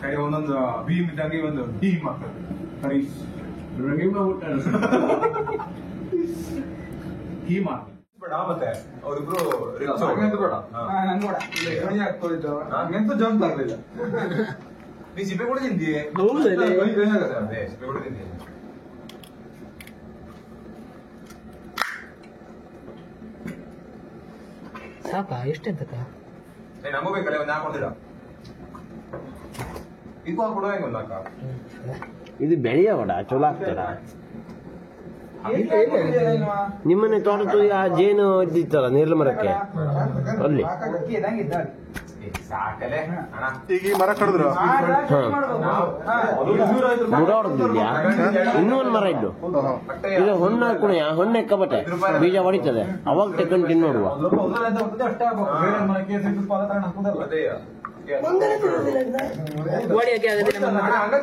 ಕೈ ಒಂದೊಂದು ಭೀಮ್ ಇದ್ದಂಗೆ ಒಂದು ಟೀಮ್ ಆಗ್ತದೆ ಹರೀಶ್ ಟೀಮ್ ಬೇಡ ಮತ್ತೆ ಅವ್ರಿಬ್ರು ಬೇಡ ನಂಗಂತೂ ಜಂಪ್ ಆಗ್ಲಿಲ್ಲ ನೀ ಸಿಪ್ಪೆ ಕೂಡ ತಿಂದಿ ಸಿಪ್ಪೆ ಕೂಡ ತಿಂದಿ ಸಾಕಾ ಎಷ್ಟೆಂತಕ್ಕ ನಮಗೂ ಬೇಕಲ್ಲ ಒಂದು ಹಾಕೊಂಡಿರ ಇದು ಹಾಕೊಡ ಹೆಂಗ ಒಂದು ಹಾಕ ಇದು ಬೆಳೆಯವಡ ಚಲೋ ಆಗ್ತದ ನಿಮ್ಮನೆ ತೋಟದ್ದು ಆ ಜೇನು ಇದ್ದಿತ್ತಲ್ಲ ನೇರಳೆ ಮರಕ್ಕೆ ಅಲ್ಲಿ ಸಾಕಲೆ ಈಗ ಈ ಮರ ಕಡಿದ್ರು ಬುಡ ಹೊಡೆದಿದ್ಯಾ ಇನ್ನೂ ಒಂದು ಮರ ಇದ್ದು ಇದು ಹೊಣ್ಣ ಕುಣಿಯ ಹೊಣ್ಣೆ ಕಬಟೆ ಬೀಜ ಹೊಡಿತದೆ ಅವಾಗ ತೆಕೊಂಡು ತಿನ್ನೋಡುವ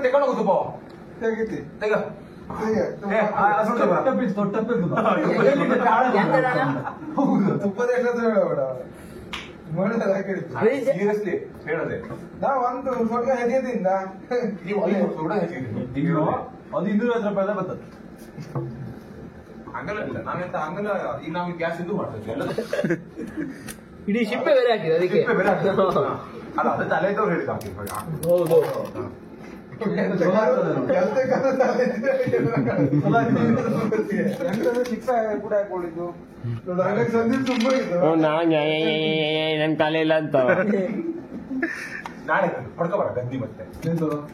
ತಗೊಂಡು ಹೋಗುದು ಸೀರಿಯಸ್ಲಿ ಹೇಳದೆ ನಾ ಒಂದು ಸ್ವಲ್ಪ ಹೆಜ್ಜೆದಿಂದ ನೀವು 500 ಕೂಡ ಹೆಚ್ಚಿದ್ದೀವಿ ಅದು 250 ರೂಪಾಯಿ ಬರ್ತದೆ ಹಂಗಲ್ಲ ಇಲ್ಲ ನಾವೆಂತ ಹಂಗಲ್ಲ ಈಗ ನಾವು ಗ್ಯಾಸ್ ಇದು ಮಾಡ್ತೀವಿ ಎಲ್ಲ ಇಡೀ ಶಿಪ್ಪೆ ಬೇರೆ ಹಾಕಿದೆ ಅದಕ್ಕೆ ಅಲ್ಲ ಅದು ತಲೆ ಇದ್ದವ್ರು ಹೇಳಿದ ಹೌದು ಶಿಕ್ಷೆ ಕೂಡ ಹಾಕೊಂಡಿದ್ದು ಸಂದೀಪ್ ತುಂಬಾ ನನ್ ತಲೆ ಇಲ್ಲ ಅಂತ ನಾಳೆ ಹೊಡ್ಕೊಬಾರ ಗದ್ದಿ ಮತ್ತೆ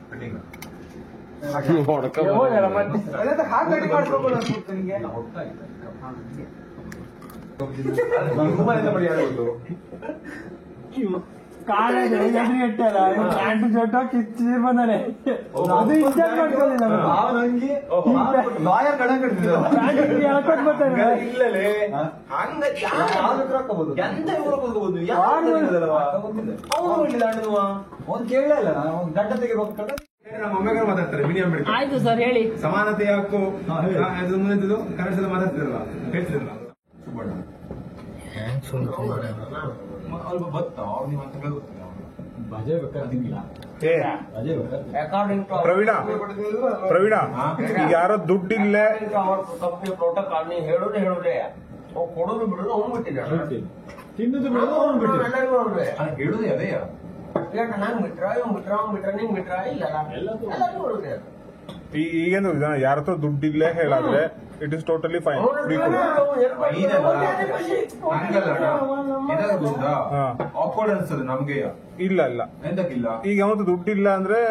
ಫಿಟ್ಟಿಂಗ್ ಹಾಕಿ ಮಾಡ್ಕೋಬೋದು ಅನ್ಸುತ್ತೆ ನಿಮಗೆ ನಮ್ಮ ಅಮ್ಮೆಗಳು ಮಾತಾಡ್ತಾರೆ ಮೀಡಿಯಂ ಬಿಡ್ತಾರೆ ಆಯ್ತು ಸರ್ ಹೇಳಿ ಸಮಾನತೆ ಹಕ್ಕು ಅದು ಮುಂದಿದ್ದು ಕನ್ನಡದಲ್ಲಿ ಮಾತಾಡ್ತಿರಲ್ಲ ಹೇಳ್ತಿರಲ್ಲ ಅಲ್ಪ ಬತ್ತ ನೀವು ಅಂತ ಗೊತ್ತಿಲ್ಲ ಪ್ರವೀಣ ಈಗ ಯಾರೋ ದುಡ್ಡಿಲ್ಲ ಪ್ರೋಟೋಕಾಲ್ ನೀವು ಹೇಳುದೇ ಕೊಡೋದು ಬಿಡೋದು ಅವ್ನು ಬಿಟ್ಟಿದ್ದಾನೆ ತಿನ್ನುದು ಬಿಡೋದು ಅವ್ನು ಬಿಟ್ಟಿದ್ದಾನೆ ಹೇಳುದೇ ಅದೇ ನಂಗ್ ಬಿಟ್ರ ಇವ್ ಬಿಟ್ರ ಅವ್ನ್ ಬಿಟ್ರ ನಿಂಗ್ ಬಿಟ್ರ ಇಲ್ಲ ಈಗೇನು ಯಾರ ಹತ್ರ ದುಡ್ಡಿಲ್ಲೇ ಹೇಳಾದ್ರೆ it is totally fine awkward ಅನ್ಸದು ನಮ್ಗೆ ಇಲ್ಲ ಇಲ್ಲ ಎಂತಕ್ಕಿಲ್ಲ ಈಗ ಯಾವತ್ತು ದುಡ್ಡಿಲ್ಲ ಅಂದ್ರೆ